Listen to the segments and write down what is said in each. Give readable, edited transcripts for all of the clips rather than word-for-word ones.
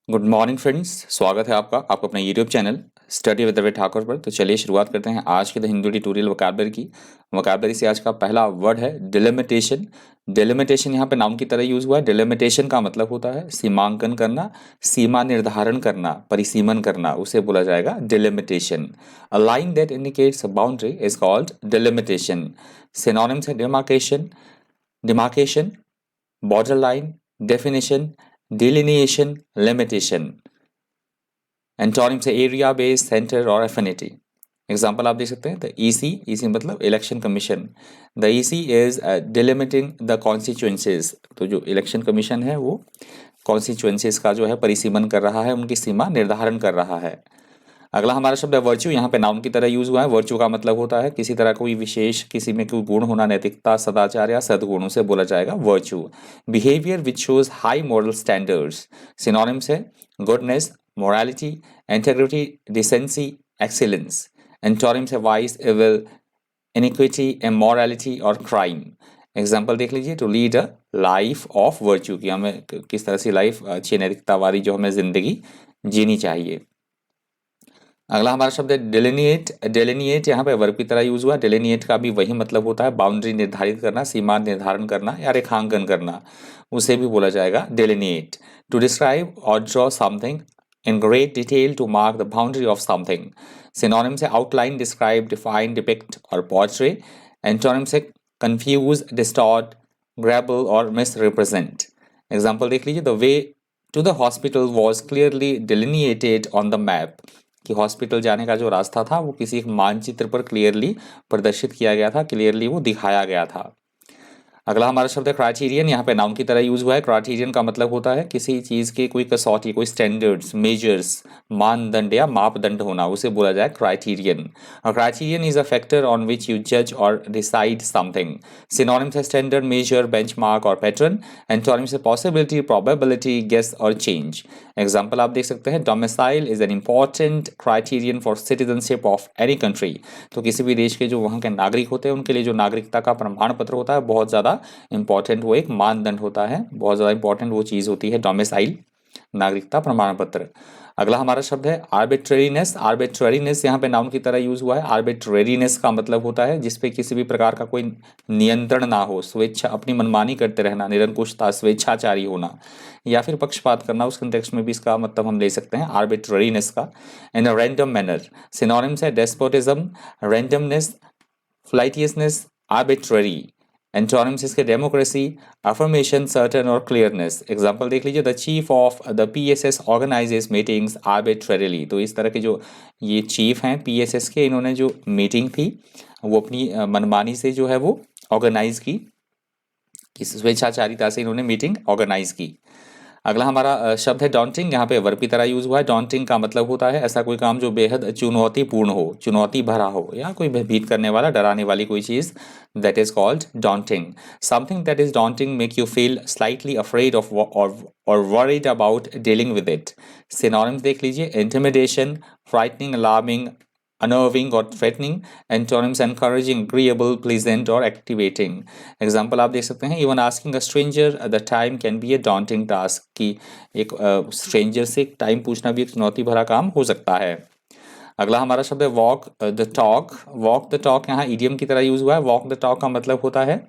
Good morning friends, स्वागत है आपका अपने YouTube channel study with Ravi Thakur पर। तो चलिए शुरुआत करते हैं आज के द हिंदू ट्यूटोरियल वोकैबलरी की। वोकैबलरी से आज का पहला वर्ड है डिलिमिटेशन। डिलिमिटेशन यहाँ पे नाउन की तरह यूज हुआ है। डिलिमिटेशन का मतलब होता है सीमांकन करना, सीमा निर्धारण करना, परिसीमन करना, उसे बोला जाएगा delimitation. A line that indicates a boundary is called delimitation. Synonyms है demarcation, demarcation, border line, definition, delineation, limitation. Antonym से एरिया, बेस, सेंटर और एफिनिटी। एग्जाम्पल आप देख सकते हैं द ईसी मतलब election commission. The EC is delimiting the constituencies. तो जो इलेक्शन कमीशन है वो कॉन्स्टिट्यूएंसीज का जो है परिसीमन कर रहा है, उनकी सीमा निर्धारण कर रहा है। अगला हमारा शब्द है वर्च्यू। यहाँ पे नाउन की तरह यूज हुआ है। वर्च्यू का मतलब होता है किसी तरह कोई विशेष, किसी में कोई गुण होना, नैतिकता, सदाचार या सद्गुणों से बोला जाएगा virtue. Behaviour which shows high moral standards. Synonyms है goodness, morality, integrity, decency, excellence. Antonyms है वाइस, इविल, इनिक्विटी, इमोरलिटी और क्राइम। एग्जाम्पल देख लीजिए, to lead a life of virtue, कि हमें किस तरह से लाइफ अच्छी नैतिकता वाली जो हमें जिंदगी जीनी चाहिए। अगला हमारा शब्द है डिलिनिएट। डिलिनिएट यहाँ पे वर्ब की तरह यूज हुआ। डिलिनिएट का भी वही मतलब होता है बाउंड्री निर्धारित करना, सीमा निर्धारण करना या रेखांकन करना, उसे भी बोला जाएगा डिलिनिएट। टू डिस्क्राइब और draw something in great detail, to mark the boundary of something. Synonym से आउटलाइन, डिस्क्राइब, डिफाइन, डिपिक्ट और पोर्ट्रे। एंटोनिम से कंफ्यूज, डिस्टॉर्ट, ग्रैबल और मिस रिप्रेजेंट। एग्जाम्पल देख लीजिए, the way to the hospital was clearly delineated on the map, कि hospital जाने का जो रास्ता था वो किसी एक मानचित्र पर क्लियरली प्रदर्शित किया गया था, क्लियरली वो दिखाया गया था। अगला हमारा शब्द है क्राइटेरियन। यहाँ पे नाउन की तरह यूज हुआ है। क्राइटेरियन का मतलब होता है किसी चीज के कोई कसौटी, कोई स्टैंडर्ड्स, मेजर्स, मानदंड या मापदंड होना, उसे बोला जाए criterion. Criterion is a factor on which you जज और डिसाइड समथिंग। सिनोनिम्स है स्टैंडर्ड, मेजर, बेंचमार्क और पैटर्न। एंटोनिम्स है पॉसिबिलिटी, प्रोबेबिलिटी, गेस और चेंज। एग्जाम्पल आप देख सकते हैं, domicile is an important criterion for citizenship of any country. तो किसी भी देश के जो वहाँ के नागरिक होते हैं उनके लिए जो नागरिकता का प्रमाण पत्र होता है बहुत ज़्यादा इंपॉर्टेंट, वो एक मानदंड होता है, बहुत ज़्यादा इंपॉर्टेंट वो चीज़ होती है डोमिसाइल, नागरिकता प्रमाण पत्र। अगला हमारा शब्द है आर्बिट्रेरीनेस। आर्बिट्रेरीनेस यहाँ पे नाउन की तरह यूज हुआ है। आर्बिट्रेरीनेस का मतलब होता है जिसपे किसी भी प्रकार का कोई नियंत्रण ना हो, स्वेच्छा, अपनी मनमानी करते रहना, निरंकुशता, स्वेच्छाचारी होना या फिर पक्षपात करना, उस कंटेक्स्ट में भी इसका मतलब हम ले सकते हैं आर्बिट्रेरीनेस का। इन अ रैंडम मैनर। सिनोनिम्स है डेस्पोटिज्म, रैंडमनेस, फ्लाइटियसनेस, आर्बिट्ररी। एंटोनिम्स इसके डेमोक्रेसी, अफर्मेशन, सर्टन और क्लियरनेस। एग्जांपल देख लीजिए, the chief of the PSS organises meetings arbitrarily. तो इस तरह के जो ये चीफ हैं पीएसएस के, इन्होंने जो मीटिंग थी वो अपनी मनमानी से जो है वो ऑर्गेनाइज की, स्वेच्छाचारिता से इन्होंने मीटिंग ऑर्गेनाइज की। अगला हमारा शब्द है डॉन्टिंग। यहाँ पे वर्ब की तरह यूज हुआ है। डॉन्टिंग का मतलब होता है ऐसा कोई काम जो बेहद चुनौतीपूर्ण हो, चुनौती भरा हो या कोई भयभीत करने वाला, डराने वाली कोई चीज़, that is called daunting. Something that is daunting make you feel slightly afraid of और worried about dealing with it. Synonyms देख लीजिए, intimidation, frightening, alarming, unnerving or threatening. Antonyms encouraging, agreeable, pleasant और activating. एग्जाम्पल आप देख सकते हैं, even asking a stranger the time can be a daunting task, कि एक स्ट्रेंजर से टाइम पूछना भी एक चुनौती भरा काम हो सकता है। अगला हमारा शब्द है walk the talk. Walk the talk यहाँ ईडियम की तरह यूज हुआ है। वॉक द टॉक का मतलब होता है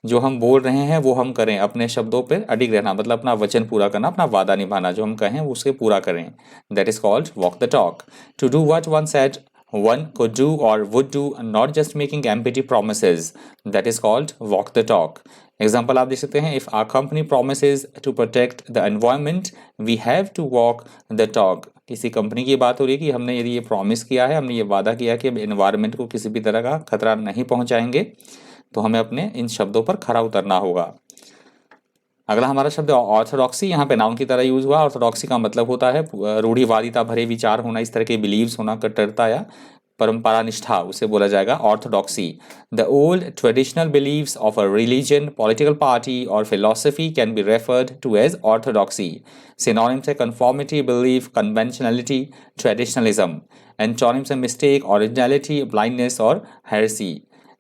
जो हम बोल रहे हैं वो हम करें, अपने शब्दों पर अडिग रहना, मतलब अपना वचन पूरा करना, अपना वादा निभाना, जो हम कहें उसके पूरा करें, that is called walk the talk. To do what one said one could do or would do, not just making empty promises, that is called walk the talk. Example आप देख सकते हैं, if our company promises to protect the environment, we have to walk the talk. किसी company की बात हो रही है कि हमने यदि ये प्रॉमिस किया है, हमने ये वादा किया है कि हम एनवायरनमेंट को किसी भी तरह का खतरा नहीं पहुंचाएंगे, तो हमें अपने इन शब्दों पर खरा उतरना होगा। अगला हमारा शब्द ऑर्थोडॉक्सी। यहाँ पे नाउन की तरह यूज हुआ। ऑर्थोडॉक्सी का मतलब होता है रूढ़िवादिता भरे विचार होना, इस तरह के बिलीव्स होना, कट्टरता या परंपरा निष्ठा, उसे बोला जाएगा orthodoxy. The old traditional believes of a religion, political party और philosophy can be referred to as orthodoxy. Synonyms है conformity, belief, conventionality, traditionalism. Antonyms है मिस्टेक, ओरिजिनलिटी, ब्लाइंडनेस और हेरेसी।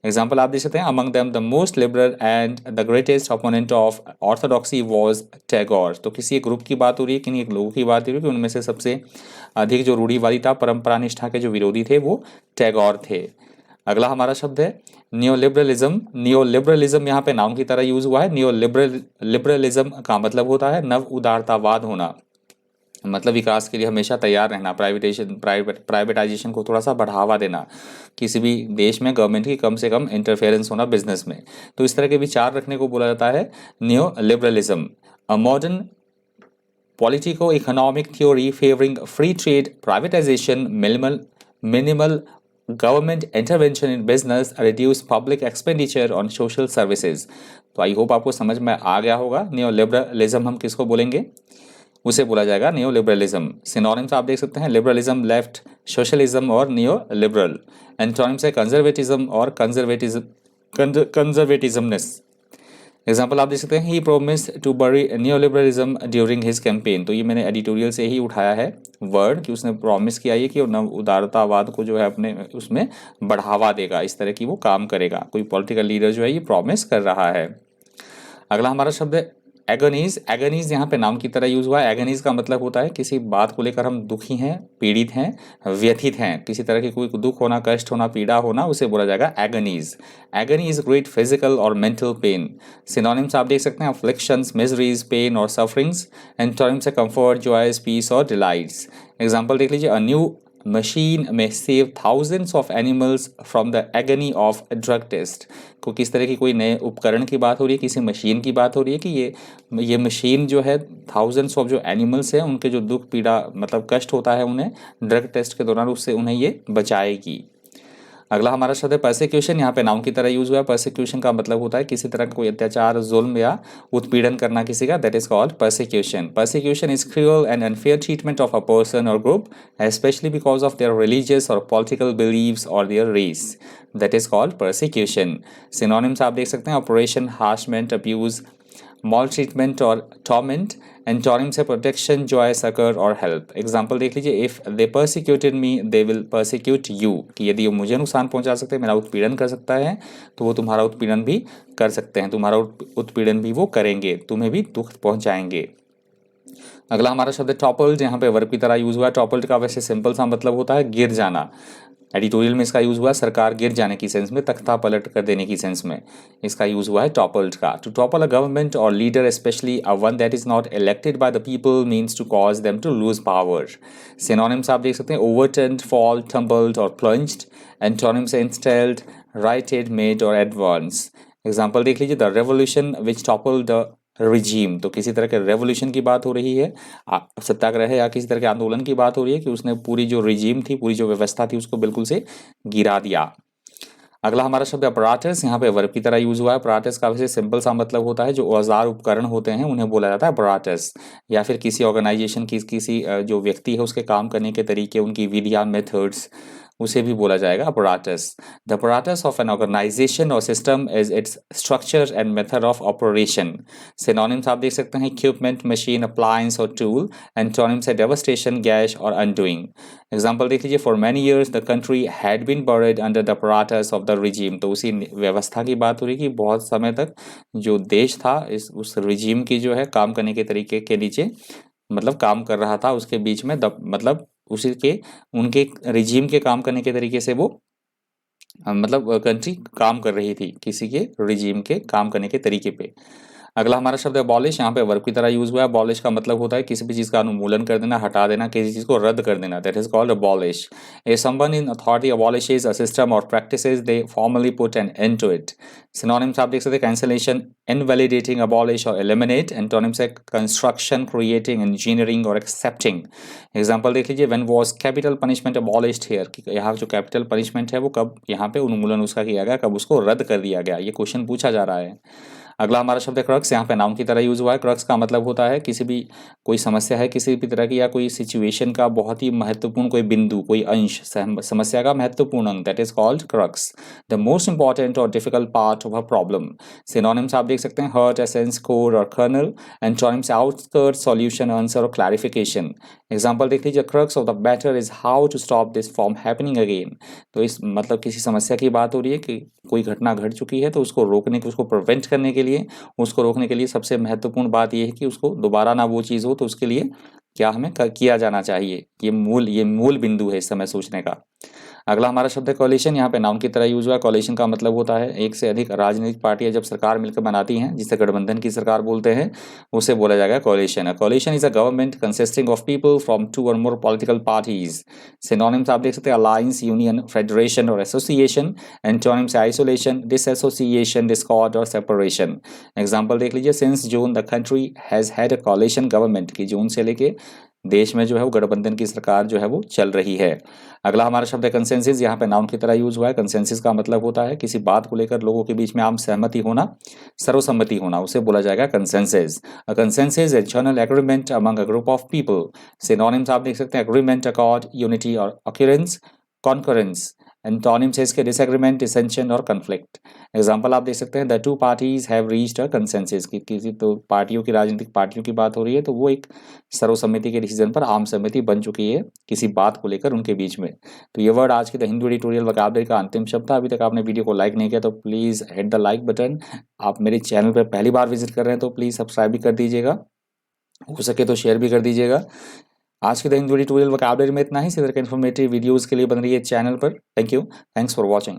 एग्जाम्पल आप देख सकते हैं, among them the most liberal and the greatest opponent of orthodoxy was Tagore. तो किसी एक ग्रुप की बात हो रही है, किन्हीं एक लोगों की बात हो रही है कि उनमें से सबसे अधिक जो रूढ़िवादी था, परंपरा निष्ठा के जो विरोधी थे, वो टैगोर थे। अगला हमारा शब्द है नियो लिबरलिज्म। नियो लिबरलिज्म यहाँ पे नाउन की तरह यूज हुआ है। नियो लिबरलिज्म का मतलब होता है नव उदारतावाद होना, मतलब विकास के लिए हमेशा तैयार रहना, प्राइवेटाइजेशन को थोड़ा सा बढ़ावा देना, किसी भी देश में गवर्नमेंट की कम से कम इंटरफेरेंस होना बिजनेस में। तो इस तरह के विचार रखने को बोला जाता है neo liberalism. A modern politico economic theory favouring free trade, privatisation, minimal government intervention in business, reduce public expenditure on social services. तो आई होप आपको समझ में आ गया होगा। नियो लिबरलिज्म हम किसको बोलेंगे, उसे बोला जाएगा नियो लिबरलिज्म। सिनोनिम्स आप देख सकते हैं, लिबरलिज्म, लेफ्ट, सोशलिज्म और नियो लिबरल। एंटोनिम्स है कंजर्वेटिज्म और कंजर्वेटिज्मनेस। एग्जाम्पल आप देख सकते हैं, he promise to bury neoliberalism during his campaign. तो ये मैंने एडिटोरियल से ही उठाया है वर्ड कि उसने प्रॉमिस किया है कि नव उदारतावाद को जो है अपने उसमें बढ़ावा देगा, इस तरह की वो काम करेगा। कोई पॉलिटिकल लीडर जो है ये प्रॉमिस कर रहा है। अगला हमारा शब्द है एगनीज। एगनीज यहाँ पे नाम की तरह यूज हुआ है। एगनीज का मतलब होता है किसी बात को लेकर हम दुखी हैं, पीड़ित हैं, व्यथित हैं, किसी तरह की कोई दुख होना, कष्ट होना, पीड़ा होना, उसे बोला जाएगा agonies. Agony is great physical और मेंटल पेन। सिनोनिम्स आप देख सकते हैं, अफ्लिक्शंस, मिजरीज, पेन और सफरिंग्स। एंटोनिम्स है कंफर्ट, जॉयस, पीस और डिलाइट्स। एग्जाम्पल देख लीजिए, a new machine may save thousands of animals from the agony of drug test. को किस तरह की कोई नए उपकरण की बात हो रही है, किसी मशीन की बात हो रही है कि ये मशीन जो है थाउजेंड्स ऑफ जो एनिमल्स हैं उनके जो दुख पीड़ा मतलब कष्ट होता है उन्हें ड्रग टेस्ट के दौरान उससे उन्हें ये बचाएगी। अगला हमारा शब्द है परसिक्यूशन। यहाँ पे नाउन की तरह यूज हुआ है। परसिक्यूशन का मतलब होता है किसी तरह का कोई अत्याचार, जुल्म या उत्पीड़न करना किसी का, that is called persecution. Persecution is cruel and unfair treatment of a person और group, specially because of their religious और पॉलिटिकल बिलीव्स और their race, that is called persecution. Synonyms आप देख सकते हैं, oppression, harassment, abuse, maltreatment और torment. Antonyms है protection, joy, succour और हेल्प। एग्जाम्पल देख लीजिए, if they persecuted me they will persecute you, कि यदि वो मुझे नुकसान पहुंचा सकते हैं, मेरा उत्पीड़न कर सकता है, तो वो तुम्हारा उत्पीड़न भी कर सकते हैं, तुम्हारा उत्पीड़न भी वो करेंगे, तुम्हें भी दुख पहुंचाएंगे। अगला हमारा शब्द है टॉपल्ड। यहाँ पे वर्ब की तरह यूज हुआ है। टॉपल्ड का वैसे सिंपल सा मतलब होता है गिर जाना। एडिटोरियल में इसका यूज हुआ है सरकार गिर जाने की सेंस में, तख्ता पलट कर देने की सेंस में इसका यूज हुआ है टॉपल्ड का। टू टॉपल अ गवर्नमेंट और leader, especially a one that is not elected by the people, means to cause them to lose power. Synonyms आप देख सकते हैं, ओवरटर्न्ड, फॉल, टम्बल्ड और plunged. Antonyms installed, righted, made और advance. Example देख लीजिए, the revolution which topple the regime. तो किसी तरह के रेवोल्यूशन की बात हो रही है, सत्याग्रह या किसी तरह के आंदोलन की बात हो रही है कि उसने पूरी जो रिजीम थी, पूरी जो व्यवस्था थी, उसको बिल्कुल से गिरा दिया। अगला हमारा शब्द अपराटस। यहाँ पे वर्ब की तरह यूज हुआ है। अपराटस का वैसे सिंपल सा मतलब होता है जो औजार उपकरण होते हैं उन्हें बोला जाता है अपराटस, या फिर किसी ऑर्गेनाइजेशन की किसी जो व्यक्ति है उसके काम करने के तरीके, उनकी विधियां, मेथड्स, उसे भी बोला जाएगा apparatus. The apparatus of an organisation और system is its structure and method of operation. Synonyms आप देख सकते हैं, इक्विपमेंट, मशीन, अप्लायंस और टूल। एंटोनिम्स है डेवस्टेशन, गैश और अनडूइंग। एग्जाम्पल देख लीजिए, for many years the country had been buried under the apparatus of the regime. तो उसी व्यवस्था की बात हो रही है कि बहुत समय तक जो देश था इस उस रिजीम की जो है काम करने के तरीके के नीचे मतलब काम कर रहा था, उसके बीच में मतलब उसी के उनके रिजीम के काम करने के तरीके से वो मतलब कंट्री काम कर रही थी किसी के रिजीम के काम करने के तरीके पे। अगला हमारा शब्द है अबॉलिश। यहाँ पे वर्ब की तरह यूज हुआ है। अबॉलिश का मतलब होता है किसी भी चीज़ का उन्मूलन कर देना, हटा देना, किसी चीज़ को रद्द कर देना, that is called abolish. A someone in authority abolishes a system और practices they formally put an end to it. Synonyms आप देख सकते हैं, कैंसिलेशन, इनवैलिडेटिंग, अबॉलिश और एलिमिनेट। एंटोनिम्स है कंस्ट्रक्शन, क्रिएटिंग, इंजीनियरिंग और एक्सेप्टिंग। एग्जाम्पल देख लीजिए, when was capital punishment abolished here, कि यहाँ जो कैपिटल पनिशमेंट है वो कब यहाँ पे उन्मूलन उसका किया गया, कब उसको रद्द कर दिया गया, ये क्वेश्चन पूछा जा रहा है। अगला हमारा शब्द है क्रक्स। यहाँ पे नाउन की तरह यूज हुआ है। क्रक्स का मतलब होता है किसी भी कोई समस्या है किसी भी तरह की या कोई सिचुएशन का बहुत ही महत्वपूर्ण कोई बिंदु, कोई अंश, समस्या का महत्वपूर्ण अंग, that is called crux, the most important और difficult part of a problem. Synonyms आप देख सकते हैं, हर्ट, एसेंस, कोर और kernel. Antonyms outskirt, solution, answer और क्लैरिफिकेशन। एग्जाम्पल देख लीजिए, crux of the matter is how to stop this from happening again. तो इस मतलब किसी समस्या की बात हो रही है कि कोई घटना घट चुकी है, तो उसको रोकने के, उसको प्रिवेंट करने के लिए, उसको रोकने के लिए सबसे महत्वपूर्ण बात यह है कि उसको दोबारा ना वो चीज़ हो, तो उसके लिए क्या हमें किया जाना चाहिए। ये मूल बिंदु है इस समय सोचने का। अगला हमारा शब्द है कोalition। यहाँ पे नाउन की तरह यूज हुआ है। कोalition का मतलब होता है एक से अधिक राजनीतिक पार्टियां जब सरकार मिलकर बनाती हैं, जिसे गठबंधन की सरकार बोलते हैं, उसे बोला जाएगा coalition. Coalition is a government consisting of people from two और मोर पॉलिटिकल पार्टीज। सिनोनिम्स आप देख सकते हैं, अलायंस, यूनियन, फेडरेशन और association. Antonyms isolation, disassociation, discord और सेपरेशन। एग्जाम्पल देख लीजिए, since June the country has had a coalition government, की जून से लेके देश में जो है वो गठबंधन की सरकार जो है वो चल रही है। अगला हमारा शब्द है कंसेंसिस। यहाँ पे नाउन की तरह यूज हुआ है। कंसेंसिस का मतलब होता है किसी बात को लेकर लोगों के बीच में आम सहमति होना, सर्वसम्मति होना, उसे बोला जाएगा consensus. A consensus is general agreement among a group of people. Synonyms आप देख सकते हैं, एग्रीमेंट, अकॉर्ड, यूनिटी और अक्यूरेंस, कॉन्करेंस। एंटोनिम्स है इसके डिसएग्रीमेंट, डिसेंशन और कन्फ्लिक्ट। एग्जाम्पल आप देख सकते हैं, the two parties have reached a consensus, कि किसी तो पार्टियों की, राजनीतिक पार्टियों की बात हो रही है, तो वो एक सर्वसम्मति के डिसीजन पर आम सहमति बन चुकी है किसी बात को लेकर उनके बीच में। तो ये वर्ड आज के द हिंदू एडिटोरियल वोकैबुलरी का अंतिम शब्द था। अभी तक आपने वीडियो को लाइक नहीं किया तो please hit the like button. आप मेरे चैनल पर पहली बार विजिट कर रहे हैं तो प्लीज़ सब्सक्राइब भी कर दीजिएगा, हो सके तो शेयर भी कर दीजिएगा। आज के द हिंदू एडिटोरियल वोकैबुलरी में इतना ही। इसी तरह के इन्फॉर्मेटिव वीडियोज़ के लिए बन रही है चैनल पर। Thank you, thanks for watching.